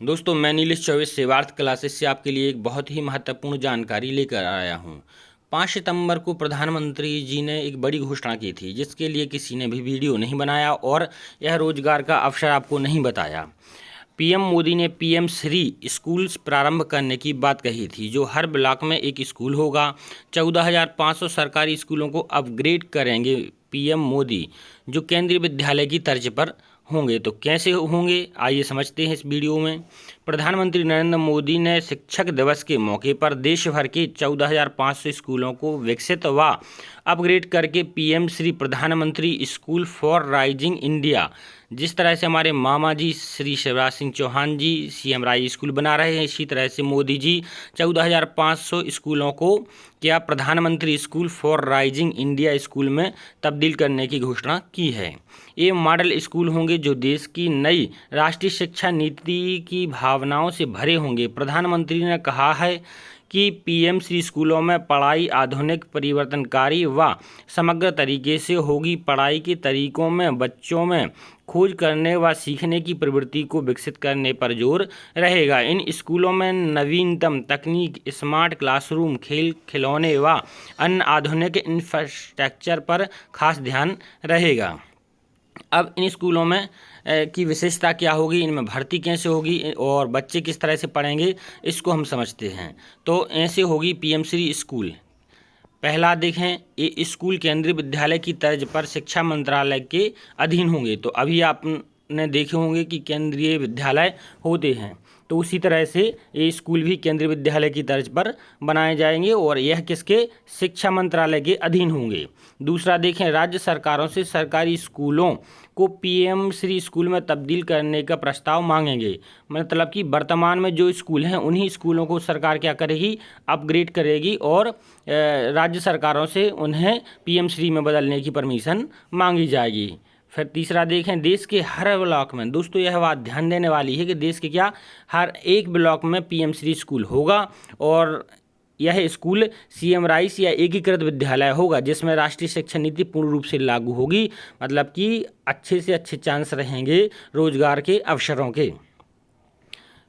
दोस्तों, मैं नीलेश चौबे सेवार्थ क्लासेस से आपके लिए एक बहुत ही महत्वपूर्ण जानकारी लेकर आया हूं। 5 सितंबर को प्रधानमंत्री जी ने एक बड़ी घोषणा की थी, जिसके लिए किसी ने भी वीडियो नहीं बनाया और यह रोजगार का अवसर आपको नहीं बताया। पीएम मोदी ने पीएम श्री स्कूल्स प्रारंभ करने की बात कही थी, जो हर ब्लॉक में एक स्कूल होगा। 14,500 सरकारी स्कूलों को अपग्रेड करेंगे पीएम मोदी, जो केंद्रीय विद्यालय की तर्ज पर होंगे। तो कैसे होंगे, आइए समझते हैं इस वीडियो में। प्रधानमंत्री नरेंद्र मोदी ने शिक्षक दिवस के मौके पर देश भर के 14,500 स्कूलों को विकसित व अपग्रेड करके पीएम श्री प्रधानमंत्री स्कूल फॉर राइजिंग इंडिया, जिस तरह से हमारे मामा जी श्री शिवराज सिंह चौहान जी सीएम राय स्कूल बना रहे हैं, इसी तरह से मोदी जी 14,500 स्कूलों को क्या प्रधानमंत्री school for rising India school में तब्दील करने की घोषणा की है। ये मॉडल स्कूल होंगे जो देश की नई राष्ट्रीय शिक्षा नीति की भावनाओं से भरे होंगे। प्रधानमंत्री ने कहा है कि पीएम श्री स्कूलों में पढ़ाई आधुनिक, परिवर्तनकारी व समग्र तरीके से होगी। पढ़ाई के तरीकों में बच्चों में खोज करने व सीखने की प्रवृत्ति को विकसित करने पर जोर रहेगा। इन स्कूलों में नवीनतम तकनीक, स्मार्ट क्लासरूम, खेल खिलौने व अन्य आधुनिक इंफ्रास्ट्रक्चर पर खास ध्यान रहेगा। अब इन स्कूलों में की विशेषता क्या होगी, इनमें भर्ती कैसे होगी और बच्चे किस तरह से पढ़ेंगे, इसको हम समझते हैं। तो ऐसे होगी पीएम श्री स्कूल। पहला देखें, ये स्कूल केंद्रीय विद्यालय की तर्ज पर शिक्षा मंत्रालय के अधीन होंगे। तो अभी आपने देखे होंगे कि केंद्रीय विद्यालय होते हैं, तो उसी तरह से ये स्कूल भी केंद्रीय विद्यालय की तर्ज पर बनाए जाएंगे और यह किसके, शिक्षा मंत्रालय के अधीन होंगे। दूसरा देखें, राज्य सरकारों से सरकारी स्कूलों को पीएम श्री स्कूल में तब्दील करने का प्रस्ताव मांगेंगे। मतलब कि वर्तमान में जो स्कूल हैं उन्हीं स्कूलों को सरकार क्या करेगी, अपग्रेड करेगी और राज्य सरकारों से उन्हें पीएम श्री में बदलने की परमिशन मांगी जाएगी। फिर तीसरा देखें, देश के हर ब्लॉक में, दोस्तों यह बात ध्यान देने वाली है कि देश के क्या हर एक ब्लॉक में पीएम श्री स्कूल होगा और यह स्कूल सीएम राइस या एकीकृत विद्यालय होगा, जिसमें राष्ट्रीय शिक्षा नीति पूर्ण रूप से लागू होगी। मतलब कि अच्छे से अच्छे चांस रहेंगे रोजगार के अवसरों के।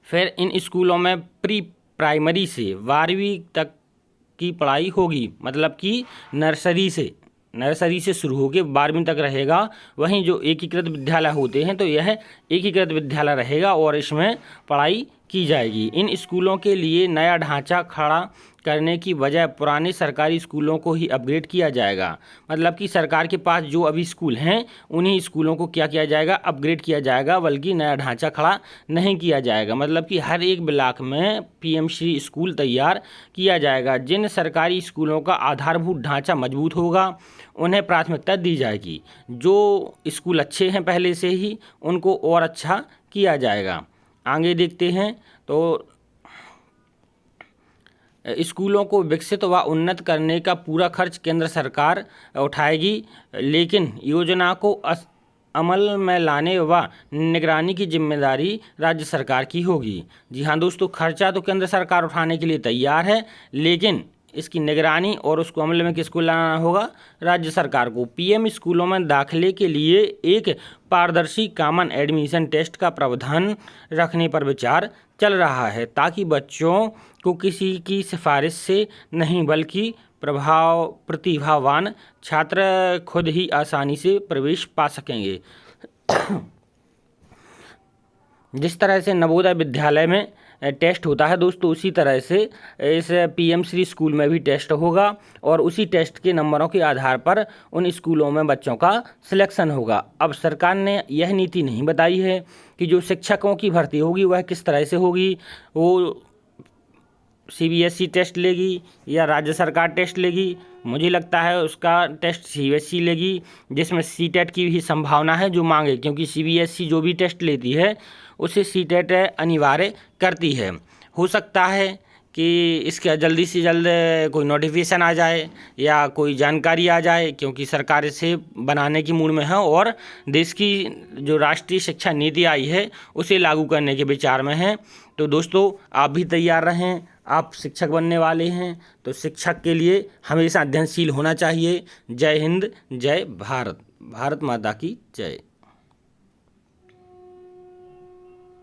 फिर इन स्कूलों में प्री प्राइमरी से 12वीं तक की पढ़ाई होगी। मतलब कि नर्सरी से शुरू होकर 12वीं तक रहेगा। वहीं जो एकीकृत विद्यालय होते हैं तो यह एकीकृत विद्यालय रहेगा और इसमें पढ़ाई की जाएगी। इन स्कूलों के लिए नया ढांचा खड़ा करने की बजाय पुराने सरकारी स्कूलों को ही अपग्रेड किया जाएगा। मतलब कि सरकार के पास जो अभी स्कूल हैं उन्हीं स्कूलों को क्या किया जाएगा, अपग्रेड किया जाएगा, बल्कि नया ढांचा खड़ा नहीं किया जाएगा। मतलब कि हर एक ब्लॉक में पीएम श्री स्कूल तैयार किया जाएगा। जिन सरकारी स्कूलों का आधारभूत ढांचा मजबूत होगा उन्हें प्राथमिकता दी जाएगी। जो स्कूल अच्छे हैं पहले से ही, उनको और अच्छा किया जाएगा। आगे देखते हैं, तो स्कूलों को विकसित व उन्नत करने का पूरा खर्च केंद्र सरकार उठाएगी, लेकिन योजना को अमल में लाने व निगरानी की जिम्मेदारी राज्य सरकार की होगी। जी हाँ दोस्तों, खर्चा तो केंद्र सरकार उठाने के लिए तैयार है, लेकिन इसकी निगरानी और उसको अमल में किसको लाना होगा, राज्य सरकार को। पीएम स्कूलों में दाखिले के लिए एक पारदर्शी कॉमन एडमिशन टेस्ट का प्रावधान रखने पर विचार चल रहा है, ताकि बच्चों को किसी की सिफारिश से नहीं बल्कि प्रतिभावान छात्र खुद ही आसानी से प्रवेश पा सकेंगे। जिस तरह से नवोदय विद्यालय में टेस्ट होता है दोस्तों, उसी तरह से इस पीएम श्री स्कूल में भी टेस्ट होगा और उसी टेस्ट के नंबरों के आधार पर उन स्कूलों में बच्चों का सिलेक्शन होगा। अब सरकार ने यह नीति नहीं बताई है कि जो शिक्षकों की भर्ती होगी वह किस तरह से होगी, वो सीबीएसई टेस्ट लेगी या राज्य सरकार टेस्ट लेगी। मुझे लगता है उसका टेस्ट सीबीएसई लेगी, जिसमें सीटेट की भी संभावना है जो मांगे, क्योंकि सीबीएसई जो भी टेस्ट लेती है उसे सीटेट अनिवार्य करती है। हो सकता है कि इसका जल्दी से जल्द कोई नोटिफिकेशन आ जाए या कोई जानकारी आ जाए, क्योंकि सरकार इसे बनाने की मूड में है और देश की जो राष्ट्रीय शिक्षा नीति आई है उसे लागू करने के विचार में है। तो दोस्तों, आप भी तैयार रहें। आप शिक्षक बनने वाले हैं तो शिक्षक के लिए हमेशा अध्ययनशील होना चाहिए। जय हिंद, जय भारत, भारत माता की जय।